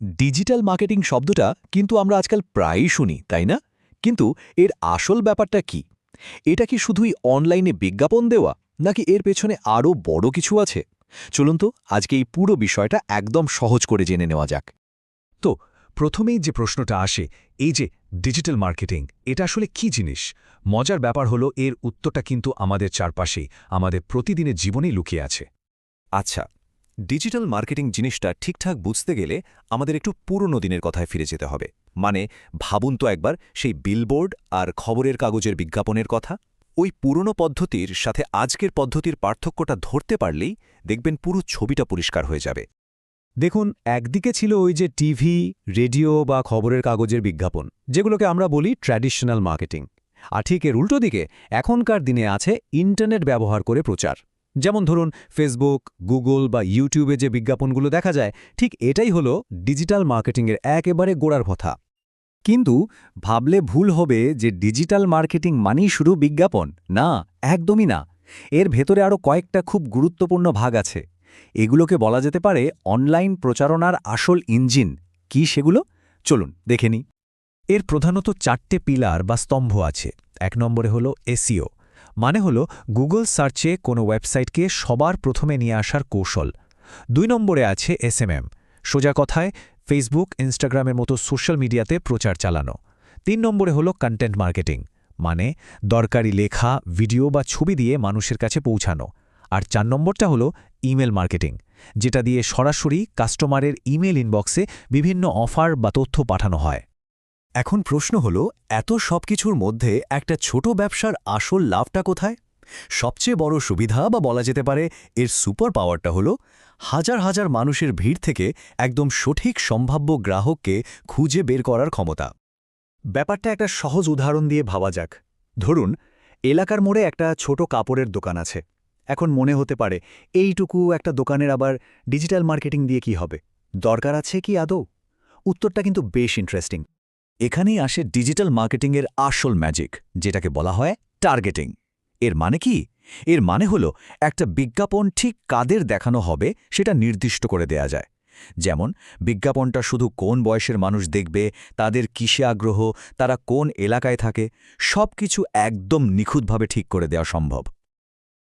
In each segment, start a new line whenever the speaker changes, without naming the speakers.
Digital marketing শব্দটা কিন্তু আমরা আজকাল প্রায়ই শুনি, তাই না? কিন্তু এর আসল ব্যাপারটা কি? এটা কি শুধুই অনলাইনে বিজ্ঞাপন দেওয়া, নাকি এর পেছনে আরও বড় কিছু আছে? চলুন তো আজকে এই পুরো বিষয়টা একদম সহজ করে জেনে নেওয়া যাক।
তো প্রথমেই যে প্রশ্নটা আসে, এই যে ডিজিটাল মার্কেটিং, এটা আসলে কি জিনিস? মজার ব্যাপার হলো এর উত্তরটা কিন্তু আমাদের চারপাশেই, আমাদের প্রতিদিনের জীবনেই লুকিয়ে আছে।
আচ্ছা, ডিজিটাল মার্কেটিং জিনিসটা ঠিকঠাক বুঝতে গেলে আমাদের একটু পুরনো দিনের কথায় ফিরে যেতে হবে। মানে ভাবুন তো একবার সেই বিলবোর্ড আর খবরের কাগজের বিজ্ঞাপনের কথা। ওই পুরনো পদ্ধতির সাথে আজকের পদ্ধতির পার্থক্যটা ধরতে পারলেই দেখবেন পুরো ছবিটা পরিষ্কার হয়ে যাবে।
দেখুন, একদিকে ছিল ওই যে টিভি, রেডিও বা খবরের কাগজের বিজ্ঞাপন, যেগুলোকে আমরা বলি ট্র্যাডিশনাল মার্কেটিং। আর ঠিক এর উল্টো দিকে এখনকার দিনে আছে ইন্টারনেট ব্যবহার করে প্রচার। যেমন ধরুন ফেসবুক, গুগল বা ইউটিউবে যে বিজ্ঞাপনগুলো দেখা যায়, ঠিক এটাই হলো ডিজিটাল মার্কেটিংয়ের একেবারে গোড়ার কথা। কিন্তু ভাবলে ভুল হবে যে ডিজিটাল মার্কেটিং মানেই শুধু বিজ্ঞাপন। না, একদমই না। এর ভেতরে আরও কয়েকটা খুব গুরুত্বপূর্ণ ভাগ আছে। এগুলোকে বলা যেতে পারে অনলাইন প্রচারণার আসল ইঞ্জিন। কি সেগুলো? চলুন দেখে নিই। এর প্রধানত 4টে পিলার বা স্তম্ভ আছে। 1 নম্বরে হলো এসইও, মানে হলো গুগল সার্চে কোনো ওয়েবসাইটকে সবার প্রথমে নিয়ে আসার কৌশল। 2 নম্বরে আছে এসএমএম, সোজা কথায় ফেসবুক, ইনস্টাগ্রামের মতো সোশ্যাল মিডিয়াতে প্রচার চালানো। 3 নম্বরে হলো কন্টেন্ট মার্কেটিং, মানে দরকারি লেখা, ভিডিও বা ছবি দিয়ে মানুষের কাছে পৌঁছানো। আর 4 নম্বরটা হলো ইমেল মার্কেটিং, যেটা দিয়ে সরাসরি কাস্টমারের ইমেল ইনবক্সে বিভিন্ন অফার বা তথ্য পাঠানো হয়।
এখন প্রশ্ন হলো, এত সবকিছুর মধ্যে একটা ছোট ব্যবসার আসল লাভটা কোথায়? সবচেয়ে বড় সুবিধা বা বলা যেতে পারে এর সুপার পাওয়ারটা হলো হাজার হাজার মানুষের ভিড় থেকে একদম সঠিক সম্ভাব্য গ্রাহককে খুঁজে বের করার ক্ষমতা।
ব্যাপারটা একটা সহজ উদাহরণ দিয়ে ভাবা যাক। ধরুন, এলাকার মোড়ে একটা ছোট কাপড়ের দোকান আছে। এখন মনে হতে পারে, এইটুকু একটা দোকানের আবার ডিজিটাল মার্কেটিং দিয়ে কি হবে? দরকার আছে কি আদৌ? উত্তরটা কিন্তু বেশ ইন্টারেস্টিং।
এখানেই আসে ডিজিটাল মার্কেটিংয়ের আসল ম্যাজিক, যেটাকে বলা হয় টার্গেটিং। এর মানে কি? এর মানে হলো একটা বিজ্ঞাপন ঠিক কাদের দেখানো হবে সেটা নির্দিষ্ট করে দেয়া যায়। যেমন বিজ্ঞাপনটা শুধু কোন বয়সের মানুষ দেখবে, তাদের কিসে আগ্রহ, তারা কোন এলাকায় থাকে, সবকিছু একদম নিখুঁতভাবে ঠিক করে দেওয়া সম্ভব।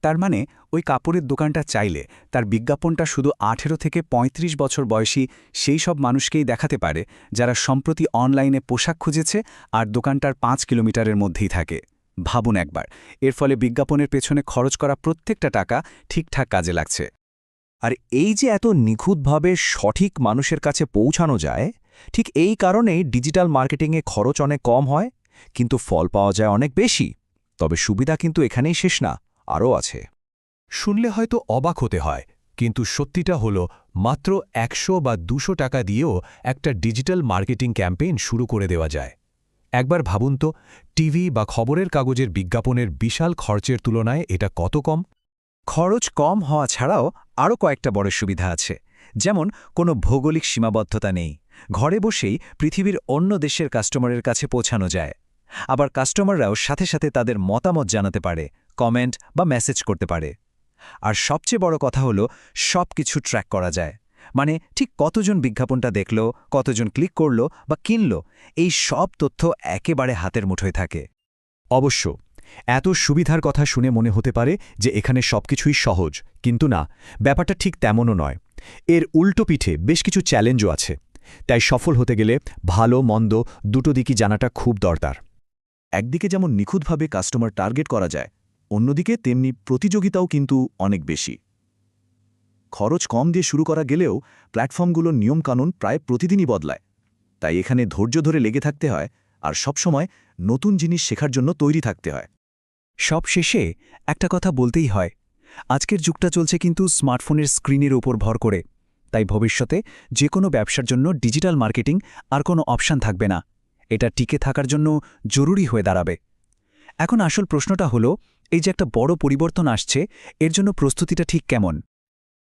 তার মানে ওই কাপড়ের দোকানটা চাইলে তার বিজ্ঞাপনটা শুধু 18 থেকে 35 বছর বয়সী সেই সব মানুষকেই দেখাতে পারে যারা সম্প্রতি অনলাইনে পোশাক খুঁজেছে আর দোকানটার 5 কিলোমিটারের মধ্যেই থাকে। ভাবুন একবার, এর ফলে বিজ্ঞাপনের পেছনে খরচ করা প্রত্যেকটা টাকা ঠিকঠাক কাজে লাগছে।
আর এই যে এত নিখুঁতভাবে সঠিক মানুষের কাছে পৌঁছানো যায়, ঠিক এই কারণেই ডিজিটাল মার্কেটিংয়ে খরচ অনেক কম হয়, কিন্তু ফল পাওয়া যায় অনেক বেশি। তবে সুবিধা কিন্তু এখানেই শেষ না, আরও আছে।
শুনলে হয়তো অবাক হতে হয়, কিন্তু সত্যিটা হলো মাত্র 100 বা 200 টাকা দিয়েও একটা ডিজিটাল মার্কেটিং ক্যাম্পেইন শুরু করে দেওয়া যায়। একবার ভাবুন তো, টিভি বা খবরের কাগজের বিজ্ঞাপনের বিশাল খরচের তুলনায় এটা কত কম।
খরচ কম হওয়া ছাড়াও আরও কয়েকটা বড় সুবিধা আছে। যেমন কোনো ভৌগোলিক সীমাবদ্ধতা নেই, ঘরে বসেই পৃথিবীর অন্য দেশের কাস্টমারের কাছে পৌঁছানো যায়। আবার কাস্টমাররাও সাথে সাথে তাদের মতামত জানাতে পারে, কমেন্ট বা মেসেজ করতে পারে। আর সবচেয়ে বড় কথা হলো সব কিছু ট্র্যাক করা যায়। মানে ঠিক কতজন বিজ্ঞাপনটা দেখল, কতজন ক্লিক করল বা কিনল, এই সব তথ্য একেবারে হাতের মুঠোয় থাকে।
অবশ্য এত সুবিধার কথা শুনে মনে হতে পারে যে এখানে সবকিছুই সহজ, কিন্তু না, ব্যাপারটা ঠিক তেমনও নয়। এর উল্টো পিঠে বেশ কিছু চ্যালেঞ্জও আছে। তাই সফল হতে গেলে ভালো মন্দ দুটো দিকই জানাটা খুব দরকার।
একদিকে যেমন নিখুঁতভাবে কাস্টমার টার্গেট করা যায়, অন্যদিকে তেমনি প্রতিযোগিতাও কিন্তু অনেক বেশি। খরচ কম দিয়ে শুরু করা গেলেও প্ল্যাটফর্মগুলোর নিয়মকানুন প্রায় প্রতিদিনই বদলায়। তাই এখানে ধৈর্য ধরে লেগে থাকতে হয়, আর সবসময় নতুন জিনিস শেখার জন্য তৈরি থাকতে হয়।
সব শেষে একটা কথা বলতেই হয়, আজকের যুগটা চলছে কিন্তু স্মার্টফোনের স্ক্রিনের উপর ভর করে। তাই ভবিষ্যতে যে কোনো ব্যবসার জন্য ডিজিটাল মার্কেটিং আর কোনো অপশান থাকবে না। এটা টিকে থাকার জন্য জরুরি হয়ে দাঁড়াবে। এখন আসল প্রশ্নটা হলো, এই যে একটা বড় পরিবর্তন আসছে, এর জন্য প্রস্তুতিটা ঠিক কেমন?